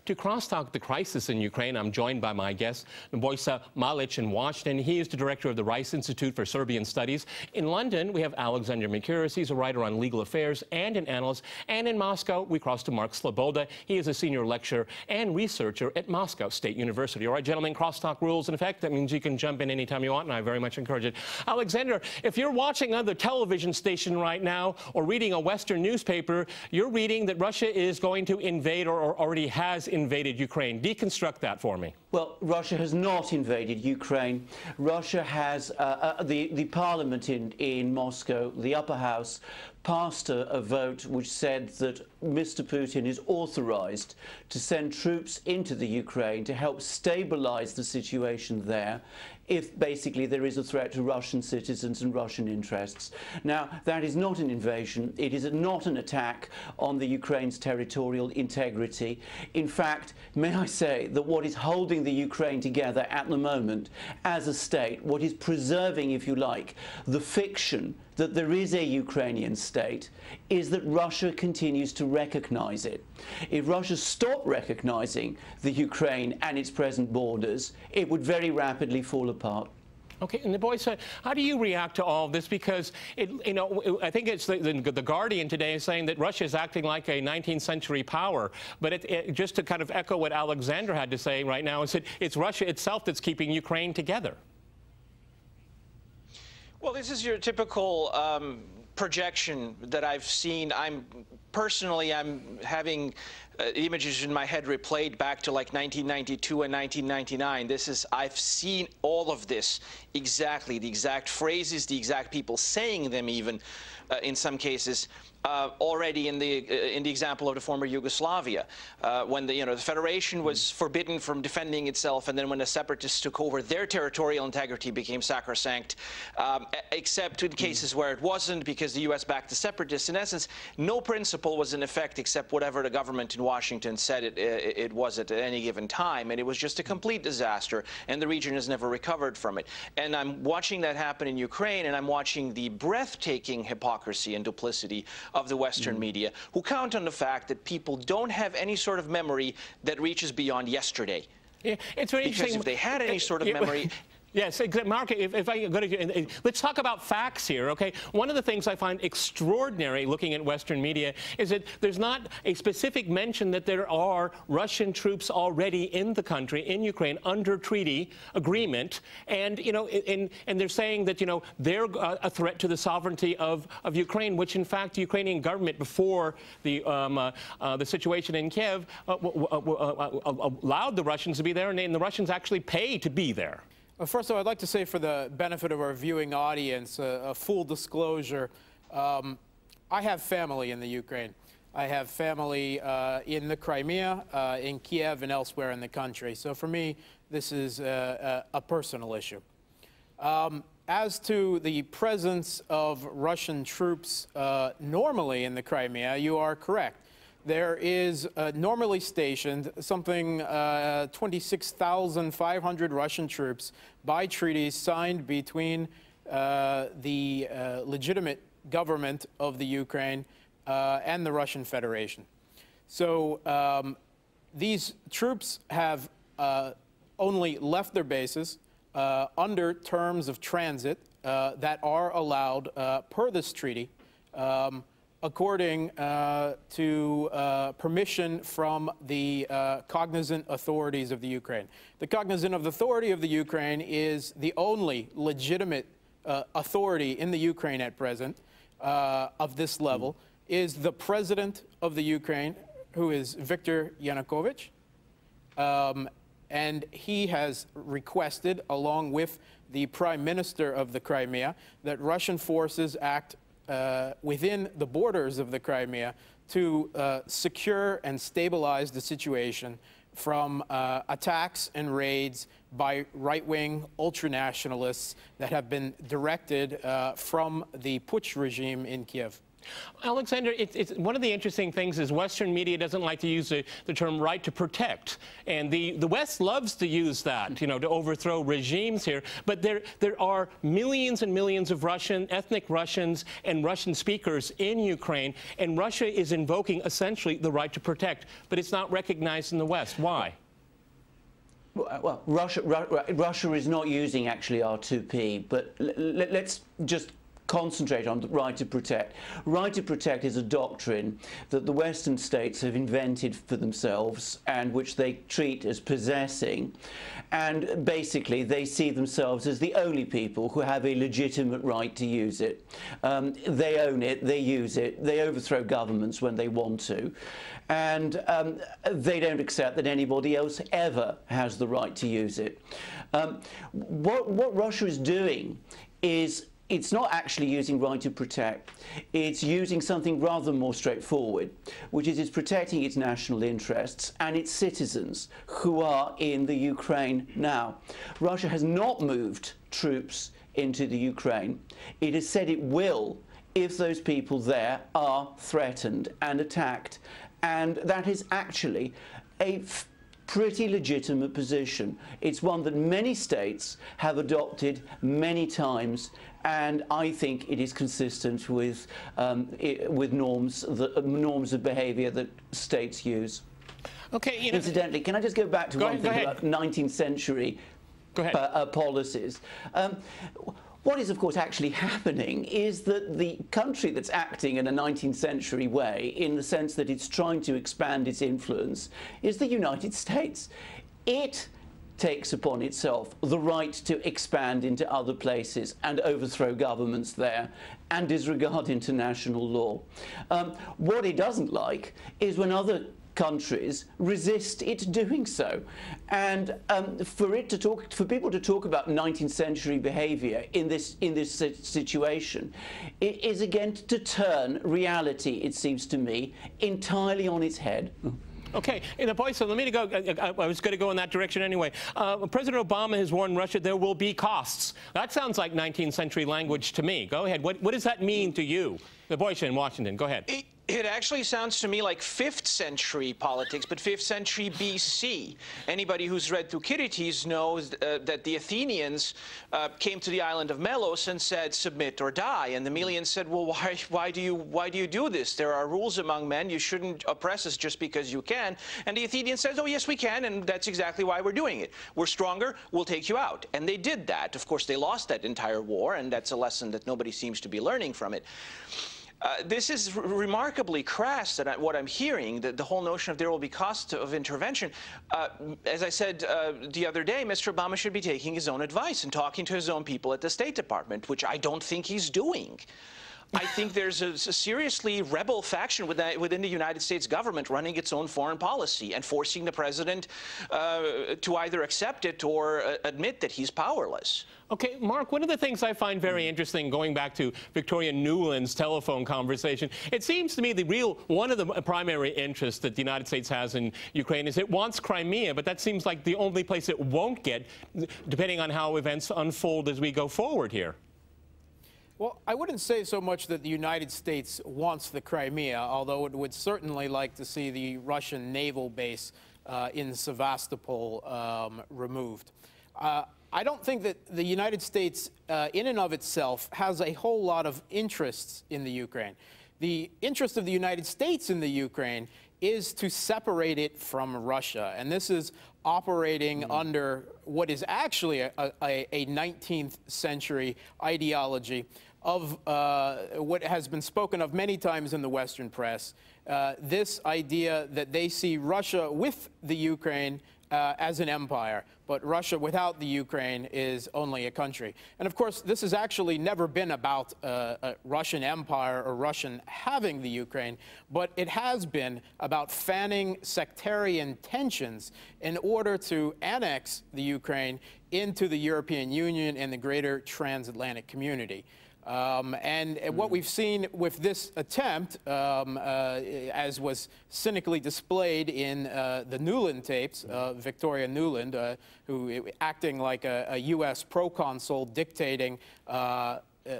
To crosstalk the crisis in Ukraine, I'm joined by my guest, Nebojša Malić in Washington. He is the director of the Rice Institute for Serbian Studies. In London, we have Alexander Mikiris. He's a writer on legal affairs and an analyst. And in Moscow, we cross to Mark Sloboda. He is a senior lecturer and researcher at Moscow State University. All right, gentlemen, crosstalk rules in effect. That means you can jump in anytime you want, and I very much encourage it. Alexander, if you're watching another television station right now or reading a Western newspaper, you're reading that Russia is going to invade or already has invaded Ukraine. Deconstruct that for me. Well, Russia has not invaded Ukraine. Russia has, the parliament in Moscow, the upper house, passed a vote which said that Mr. Putin is authorized to send troops into the Ukraine to help stabilize the situation there if basically there is a threat to Russian citizens and Russian interests. Now, that is not an invasion. It is not an attack on the Ukraine's territorial integrity. In fact, may I say that what is holding the Ukraine together at the moment as a state, what is preserving, if you like, the fiction that there is a Ukrainian state, is that Russia continues to recognize it. If Russia stopped recognizing the Ukraine and its present borders, it would very rapidly fall apart. Okay, and Nebojša, how do you react to all of this? Because, I think it's the Guardian today is saying that Russia is acting like a 19th century power. But just to kind of echo what Alexander had to say right now, is that it's Russia itself that's keeping Ukraine together. Well, this is your typical projection that I've seen. I'm having images in my head replayed back to like 1992 and 1999. I've seen all of this exactly, the exact phrases, the exact people saying them even in some cases. Already in the example of the former Yugoslavia, when the Federation was forbidden from defending itself, and then when the separatists took over, their territorial integrity became sacrosanct, except in cases where it wasn't, because the U.S. backed the separatists. In essence, no principle was in effect except whatever the government in Washington said it was at any given time, and it was just a complete disaster, and the region has never recovered from it. And I'm watching that happen in Ukraine, and I'm watching the breathtaking hypocrisy and duplicity of the Western media, who count on the fact that people don't have any sort of memory that reaches beyond yesterday. Yeah, it's very because interesting. If they had any sort of memory... Yes, Mark, if I go to, let's talk about facts here, okay? One of the things I find extraordinary looking at Western media is that there's not a specific mention that there are Russian troops already in the country, in Ukraine, under treaty agreement. And, and they're saying that, they're a threat to the sovereignty of Ukraine, which, in fact, the Ukrainian government, before the situation in Kiev, allowed the Russians to be there, and the Russians actually pay to be there. First of all, I'd like to say, for the benefit of our viewing audience, a full disclosure. I have family in the Ukraine. I have family in the Crimea, in Kiev, and elsewhere in the country. So for me, this is a personal issue. As to the presence of Russian troops normally in the Crimea, you are correct. There is normally stationed something 26,500 Russian troops by treaties signed between the legitimate government of the Ukraine and the Russian Federation. So these troops have only left their bases under terms of transit that are allowed per this treaty, according to permission from the cognizant authorities of the Ukraine. The cognizant authority of the Ukraine is the only legitimate authority in the Ukraine at present of this level, is the president of the Ukraine, who is Viktor Yanukovych. And he has requested, along with the prime minister of the Crimea, that Russian forces act within the borders of the Crimea to secure and stabilize the situation from attacks and raids by right-wing ultranationalists that have been directed from the putsch regime in Kiev. Alexander, it's one of the interesting things is Western media doesn't like to use the term right to protect. And the West loves to use that, you know, to overthrow regimes here. But there are millions and millions of ethnic Russians and Russian speakers in Ukraine, and Russia is invoking essentially the right to protect. But it's not recognized in the West. Why? Well, Russia is not using actually R2P, but let's just concentrate on the right to protect. Right to protect is a doctrine that the Western states have invented for themselves and which they treat as possessing. And basically, they see themselves as the only people who have a legitimate right to use it. They own it, they use it, they overthrow governments when they want to. And they don't accept that anybody else ever has the right to use it. What Russia is doing is it's not actually using right to protect. It's using something rather more straightforward, which is it's protecting its national interests and its citizens who are in the Ukraine now. Russia has not moved troops into the Ukraine. It has said it will if those people there are threatened and attacked. And that is actually a pretty legitimate position. It's one that many states have adopted many times, and I think it is consistent with norms of behaviour that states use. Okay. You know, incidentally, can I just go back to one thing about 19th century policies? What is, of course, actually happening is that the country that's acting in a 19th century way, in the sense that it's trying to expand its influence, is the United States. It takes upon itself the right to expand into other places and overthrow governments there and disregard international law. What it doesn't like is when other countries resist it doing so, and for people to talk about 19th century behaviour in this situation, it is again to turn reality, it seems to me, entirely on its head. Okay, so let me go. I was going to go in that direction anyway. President Obama has warned Russia there will be costs. That sounds like 19th century language to me. Go ahead. What does that mean to you? The voice in Washington. Go ahead. It actually sounds to me like 5th century politics, but 5th century BC. Anybody who's read Thucydides knows that the Athenians came to the island of Melos and said, "Submit or die." And the Melians said, "Well, why do you do this? There are rules among men. You shouldn't oppress us just because you can." And the Athenians said, "Oh, yes, we can, and that's exactly why we're doing it. We're stronger. We'll take you out." And they did that. Of course, they lost that entire war, and that's a lesson that nobody seems to be learning from it. This is remarkably crass, that what I'm hearing, the whole notion of there will be cost of intervention. As I said the other day, Mr. Obama should be taking his own advice and talking to his own people at the State Department, which I don't think he's doing. I think there's a seriously rebel faction within the United States government running its own foreign policy and forcing the president to either accept it or admit that he's powerless. Okay, Mark, one of the things I find very interesting, going back to Victoria Nuland's telephone conversation, it seems to me one of the primary interests that the United States has in Ukraine is it wants Crimea, but that seems like the only place it won't get, depending on how events unfold as we go forward here. Well, I wouldn't say so much that the United States wants the Crimea, although it would certainly like to see the Russian naval base in Sevastopol removed. I don't think that the United States, in and of itself, has a whole lot of interests in the Ukraine. The interest of the United States in the Ukraine is to separate it from Russia. And this is operating under what is actually a 19th century ideology of what has been spoken of many times in the Western press, this idea that they see Russia with the Ukraine as an empire, but Russia without the Ukraine is only a country. And of course, this has actually never been about a Russian empire or Russian having the Ukraine, but it has been about fanning sectarian tensions in order to annex the Ukraine into the European Union and the greater transatlantic community. What we've seen with this attempt, as was cynically displayed in the Nuland tapes, Victoria Nuland, who acting like a U.S. proconsul dictating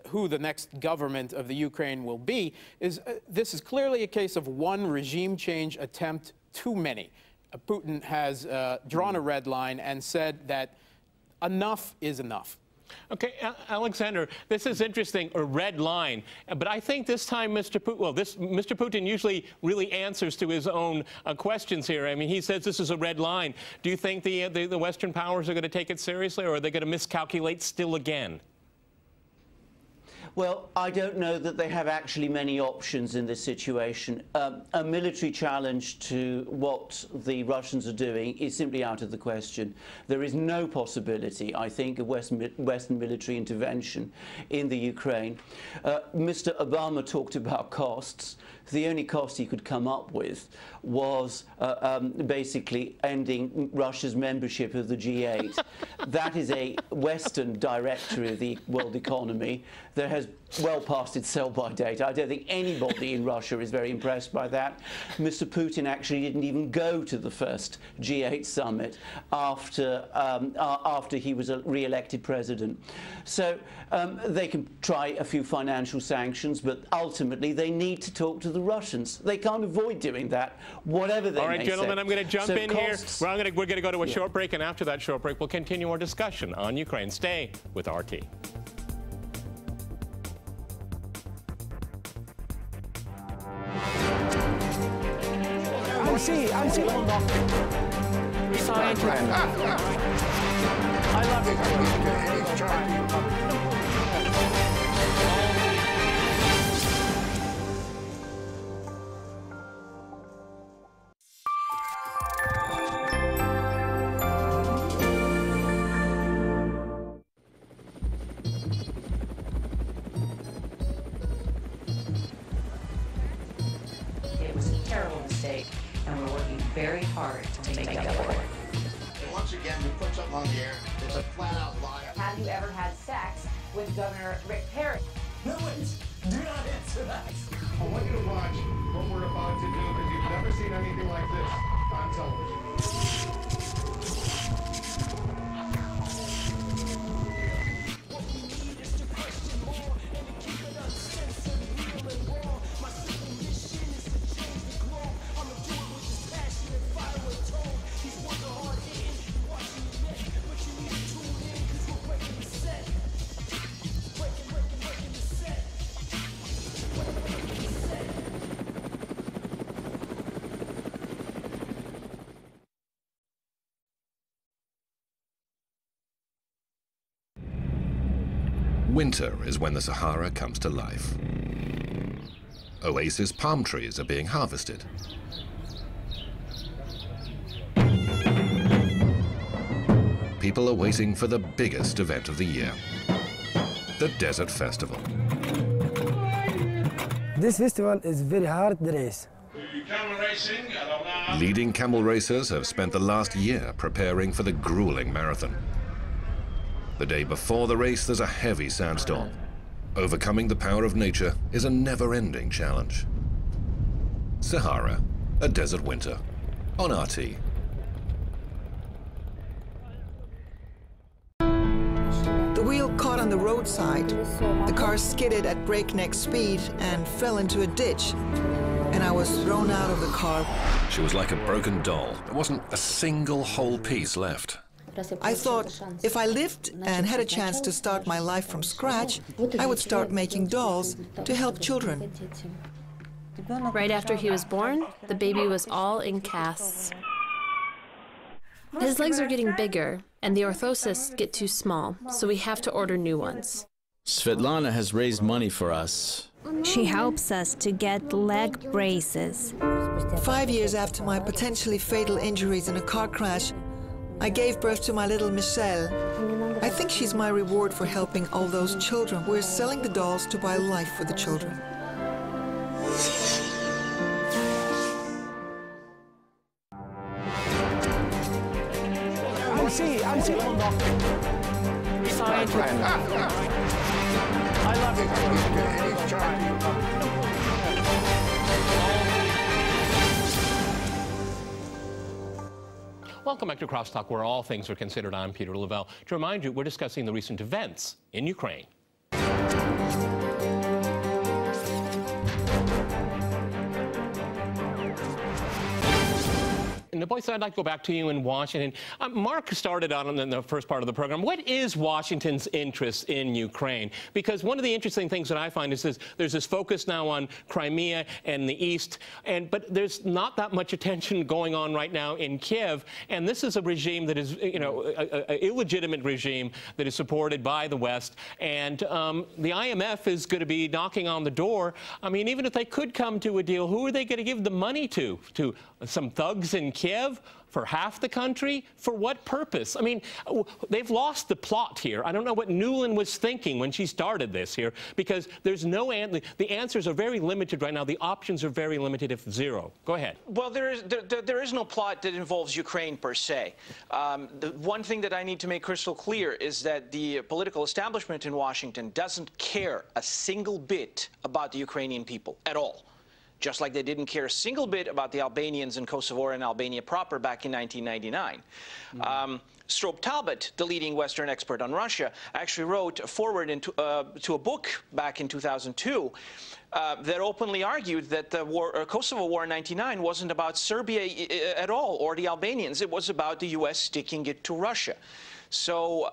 who the next government of the Ukraine will be, is this is clearly a case of one regime change attempt too many. Putin has drawn a red line and said that enough is enough. Okay, Alexander, this is interesting, a red line. But I think this time Mr. Putin usually really answers to his own questions here. I mean, he says this is a red line. Do you think the Western powers are going to take it seriously, or are they going to miscalculate still again? Well, I don't know that they have actually many options in this situation. A military challenge to what the Russians are doing is simply out of the question. There is no possibility, I think, of Western military intervention in the Ukraine. Mr. Obama talked about costs. The only cost he could come up with was basically ending Russia's membership of the G8. That is a Western directory of the world economy that has well past its sell-by date. I don't think anybody in Russia is very impressed by that. Mr. Putin actually didn't even go to the first G8 summit after he was re-elected president. So they can try a few financial sanctions, but ultimately they need to talk to the Russians. They can't avoid doing that, whatever they may say. All right, gentlemen, I'm going to jump in here. We're going to go to a short break, and after that short break, we'll continue our discussion on Ukraine. Stay with RT. I love it. It was a terrible mistake, and we're working very hard to make up for it. Once again, we put something on the air. It's a flat-out lie. Have you ever had sex with Governor Kerry? No, wait. Do not answer that. I want you to watch what we're about to do, because you've never seen anything like this on television. Winter is when the Sahara comes to life. Oasis palm trees are being harvested. People are waiting for the biggest event of the year, the Desert Festival. This festival is very hard race. Leading camel racers have spent the last year preparing for the grueling marathon. The day before the race, there's a heavy sandstorm. Overcoming the power of nature is a never-ending challenge. Sahara, a desert winter, on RT. The wheel caught on the roadside. The car skidded at breakneck speed and fell into a ditch, and I was thrown out of the car. She was like a broken doll. There wasn't a single whole piece left. I thought if I lived and had a chance to start my life from scratch, I would start making dolls to help children. Right after he was born, the baby was all in casts. His legs are getting bigger, and the orthoses get too small, so we have to order new ones. Svetlana has raised money for us. She helps us to get leg braces. 5 years after my potentially fatal injuries in a car crash, I gave birth to my little Michelle. I think she's my reward for helping all those children. We're selling the dolls to buy life for the children. I love it. Welcome back to Crosstalk, where all things are considered. I'm Peter Lavelle. To remind you, we're discussing the recent events in Ukraine. And Boyce, I'd like to go back to you in Washington. Mark started out in the first part of the program. What is Washington's interest in Ukraine? Because one of the interesting things that I find is there's this focus now on Crimea and the East, but there's not that much attention going on right now in Kiev. And this is a regime that is, you know, an illegitimate regime that is supported by the West. And the IMF is going to be knocking on the door. I mean, even if they could come to a deal, who are they going to give the money to? To some thugs in Kiev? For half the country? For what purpose? I mean, they've lost the plot here. I don't know what Nuland was thinking when she started this here, because there's no the answers are very limited right now. The options are very limited, if zero. Go ahead. Well, there is no plot that involves Ukraine per se. The one thing that I need to make crystal clear is that the political establishment in Washington doesn't care a single bit about the Ukrainian people at all. Just like they didn't care a single bit about the Albanians in Kosovo and Albania proper back in 1999. Strobe Talbot, the leading Western expert on Russia, actually wrote a foreword to a book back in 2002 that openly argued that the Kosovo War in '99 wasn't about Serbia at all or the Albanians. It was about the U.S. sticking it to Russia. So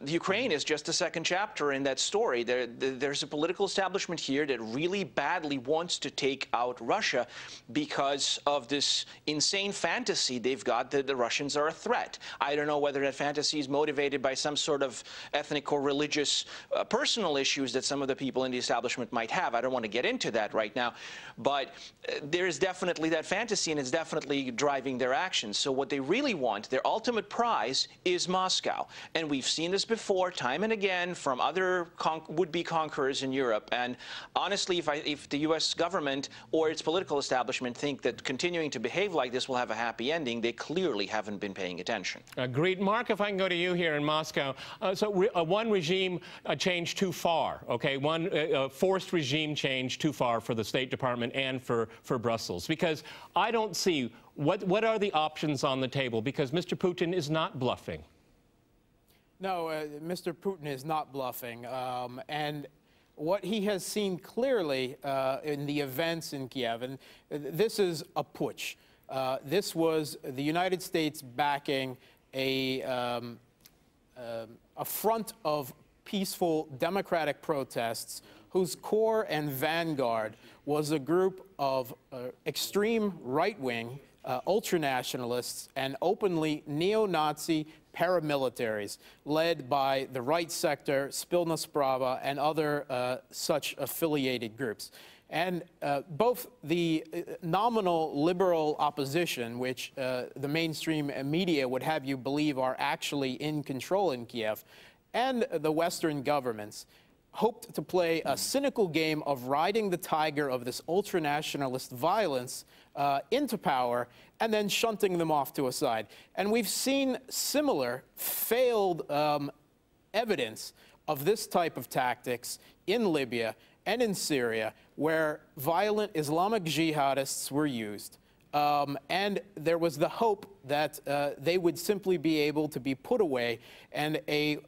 Ukraine is just a second chapter in that story. There's a political establishment here that really badly wants to take out Russia because of this insane fantasy they've got that the Russians are a threat. I don't know whether that fantasy is motivated by some sort of ethnic or religious personal issues that some of the people in the establishment might have. I don't want to get into that right now. But there is definitely that fantasy, and it's definitely driving their actions. So what they really want, their ultimate prize, is Moscow. And we've seen this before, time and again, from other would-be conquerors in Europe. And honestly, if the U.S. government or its political establishment think that continuing to behave like this will have a happy ending, they clearly haven't been paying attention. Agreed. Mark, if I can go to you here in Moscow. One regime change too far, okay? One forced regime change too far for the State Department and for Brussels. Because I don't see what are the options on the table, because Mr. Putin is not bluffing. No, Mr. Putin is not bluffing. And what he has seen clearly in the events in Kiev, and this is a putsch. This was the United States backing a front of peaceful democratic protests whose core and vanguard was a group of extreme right-wing ultranationalists and openly neo-Nazi paramilitaries led by the right sector, Spilna Sprava, and other such affiliated groups. And both the nominal liberal opposition, which the mainstream media would have you believe are actually in control in Kiev, and the Western governments hoped to play a cynical game of riding the tiger of this ultranationalist violence into power and then shunting them off to a side. And we've seen similar failed evidence of this type of tactics in Libya and in Syria, where violent Islamic jihadists were used. And there was the hope that they would simply be able to be put away, and a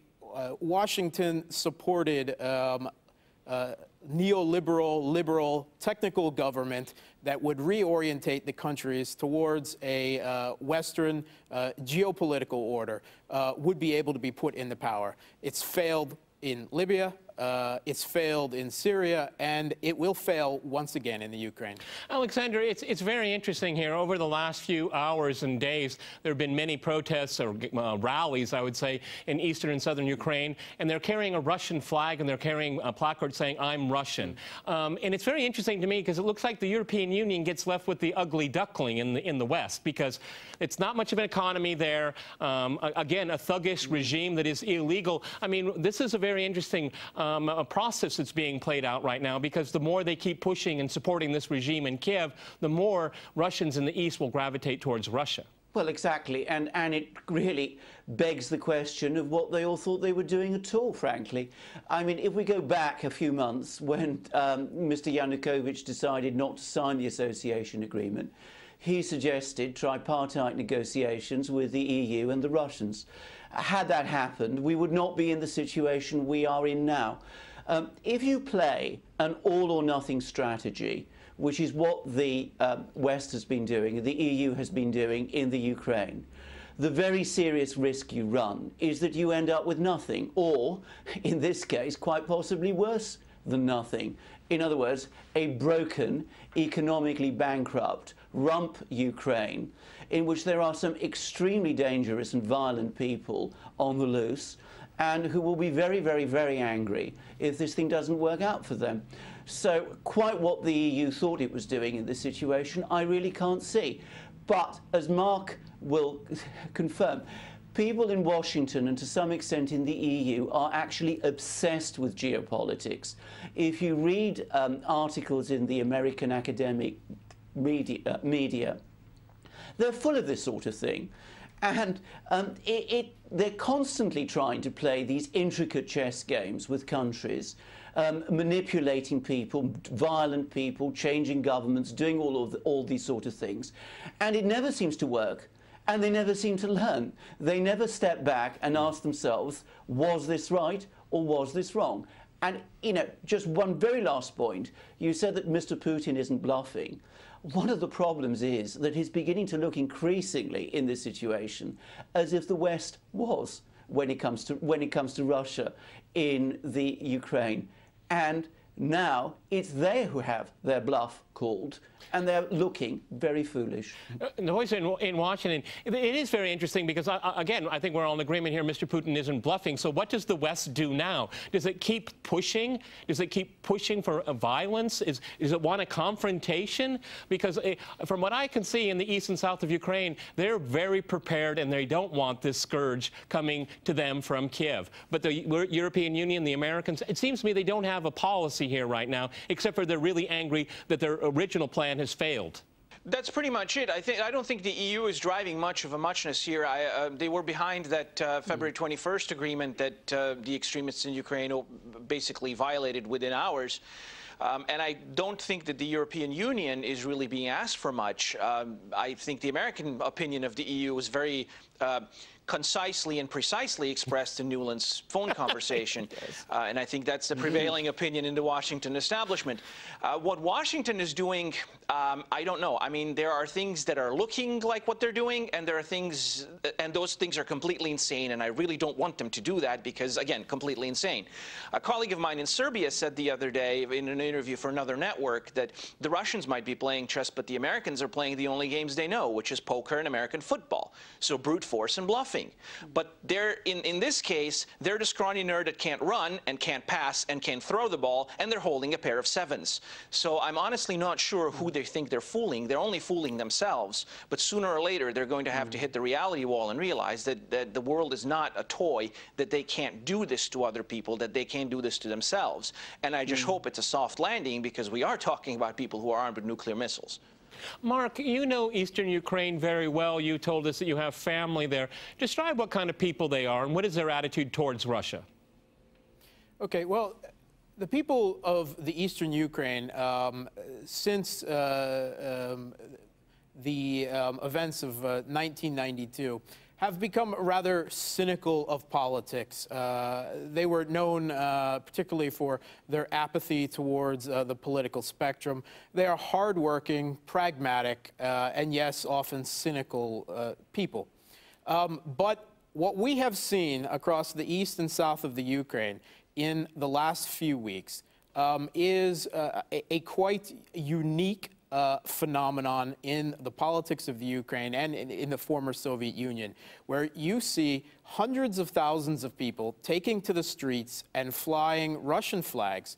Washington-supported neoliberal, liberal, technical government that would reorientate the countries towards a Western geopolitical order would be able to be put into power. It's failed in Libya. It's failed in Syria, and it will fail once again in the Ukraine. Alexander, it's very interesting here. Over the last few hours and days, there have been many protests or rallies, I would say, in eastern and southern Ukraine, and they're carrying a Russian flag, and they're carrying a placard saying, "I'm Russian." And it's very interesting to me because it looks like the European Union gets left with the ugly duckling in the West, because it's not much of an economy there. Again, a thuggish regime that is illegal. I mean, this is a very interesting a process that's being played out right now, because the more they keep pushing and supporting this regime in Kiev, the more Russians in the East will gravitate towards Russia. Well, exactly, and it really begs the question of what they all thought they were doing at all, frankly. I mean, if we go back a few months when Mr. Yanukovych decided not to sign the association agreement, he suggested tripartite negotiations with the EU and the Russians. Had that happened, we would not be in the situation we are in now. If you play an all-or-nothing strategy which is what the West has been doing, the EU has been doing in the Ukraine, the very serious risk you run is that you end up with nothing, or, in this case, quite possibly worse than nothing. In other words, a broken, economically bankrupt, rump Ukraine, in which there are some extremely dangerous and violent people on the loose, and who will be very, very, very angry if this thing doesn't work out for them. So quite what the EU thought it was doing in this situation, I really can't see. But, as Mark will confirm, people in Washington and to some extent in the EU are actually obsessed with geopolitics. If you read articles in the American academic media, they're full of this sort of thing. And they're constantly trying to play these intricate chess games with countries, manipulating people, violent people, changing governments, doing all these sort of things. And it never seems to work. And they never seem to learn. They never step back and ask themselves, was this right or was this wrong? And, you know, just one very last point. You said that Mr. Putin isn't bluffing. One of the problems is that he's beginning to look increasingly in this situation as if the West was when it comes to Russia in the Ukraine. And now it's they who have their bluff called, and they're looking very foolish. The voice in Washington, it is very interesting because, again, I think we're all in agreement here, Mr. Putin isn't bluffing. So what does the West do now? Does it keep pushing? Does it keep pushing for violence? Does it want a confrontation? Because from what I can see in the east and south of Ukraine, they're very prepared and they don't want this scourge coming to them from Kiev. But the European Union, the Americans, it seems to me they don't have a policy here right now, except for they're really angry that their original plan has failed. That's pretty much it. I don't think the EU is driving much of a muchness here. They were behind that February 21st agreement that the extremists in Ukraine basically violated within hours. And I don't think that the European Union is really being asked for much. I think the American opinion of the EU is very concisely and precisely expressed in Newland's phone conversation. And I think that's the prevailing opinion in the Washington establishment. What Washington is doing, I don't know. I mean, there are things that are looking like what they're doing, and there are things, and those things are completely insane, and I really don't want them to do that because, again, completely insane. A colleague of mine in Serbia said the other day in an interview for another network that the Russians might be playing chess, but the Americans are playing the only games they know, which is poker and American football. So brute force and bluffing. But they're, in this case, they're the scrawny nerd that can't run and can't pass and can't throw the ball, and they're holding a pair of sevens. So I'm honestly not sure who they think they're fooling. They're only fooling themselves. But sooner or later, they're going to have to hit the reality wall and realize that the world is not a toy, that they can't do this to other people, that they can't do this to themselves. And I just hope it's a soft landing, because we are talking about people who are armed with nuclear missiles. Mark, you know eastern Ukraine very well. You told us that you have family there. Describe what kind of people they are and what is their attitude towards Russia. Okay, well, the people of the eastern Ukraine, since the events of 1992, have become rather cynical of politics. They were known particularly for their apathy towards the political spectrum. They are hardworking, pragmatic, and yes, often cynical people. But what we have seen across the east and south of the Ukraine in the last few weeks is a quite unique phenomenon in the politics of the Ukraine and in the former Soviet Union, where you see hundreds of thousands of people taking to the streets and flying Russian flags,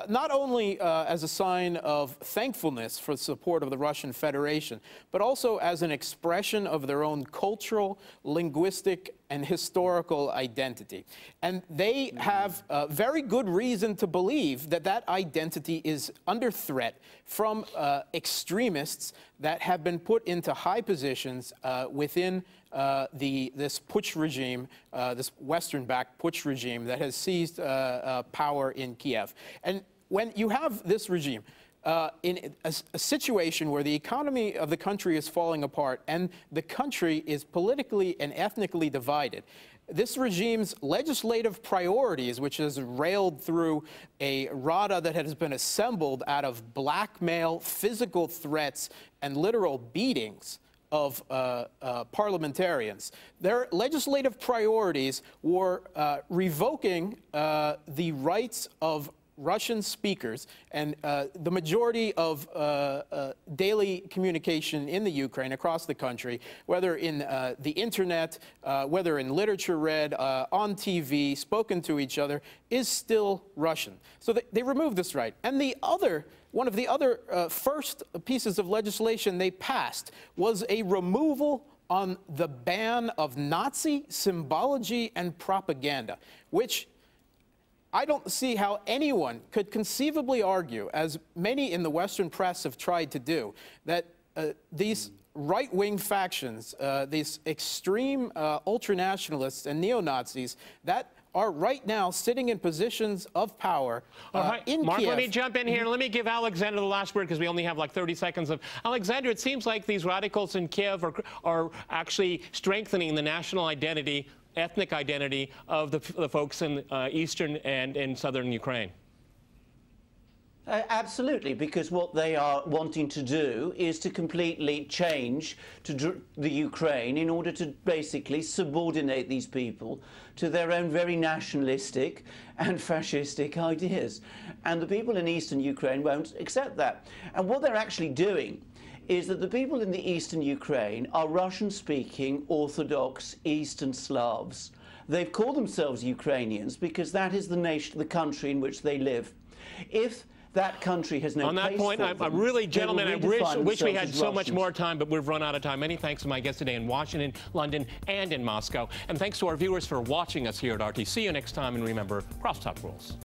not only as a sign of thankfulness for the support of the Russian Federation, but also as an expression of their own cultural, linguistic, and historical identity. And they have very good reason to believe that that identity is under threat from extremists that have been put into high positions within this putsch regime, this Western-backed putsch regime that has seized power in Kiev. And when you have this regime, in a situation where the economy of the country is falling apart and the country is politically and ethnically divided, this regime's legislative priorities, which has railed through a RADA that has been assembled out of blackmail, physical threats, and literal beatings of parliamentarians. Their legislative priorities were revoking the rights of Russian speakers, and the majority of daily communication in the Ukraine across the country, whether in the internet, whether in literature read, on TV, spoken to each other, is still Russian. So they removed this right. And one of the other first pieces of legislation they passed was a removal on the ban of Nazi symbology and propaganda, which I don't see how anyone could conceivably argue, as many in the Western press have tried to do, that these right-wing factions, these extreme ultranationalists and neo-Nazis that are right now sitting in positions of power in Mark, Kiev. let me jump in here. Let me give Alexander the last word because we only have like 30 seconds of Alexander. It seems like these radicals in Kiev are actually strengthening the national identity, ethnic identity of the folks in eastern and in southern Ukraine. Absolutely, because what they are wanting to do is to completely change to the Ukraine in order to basically subordinate these people to their own very nationalistic and fascistic ideas. And the people in eastern Ukraine won't accept that. And what they're actually doing is that the people in the eastern Ukraine are Russian-speaking Orthodox Eastern Slavs. They've called themselves Ukrainians because that is the nation, the country in which they live. If that country has no On that point, I really, gentlemen, I wish we had so much more time, but we've run out of time. Many thanks to my guests today in Washington, London, and in Moscow. And thanks to our viewers for watching us here at RT. See you next time, and remember, crosstalk rules.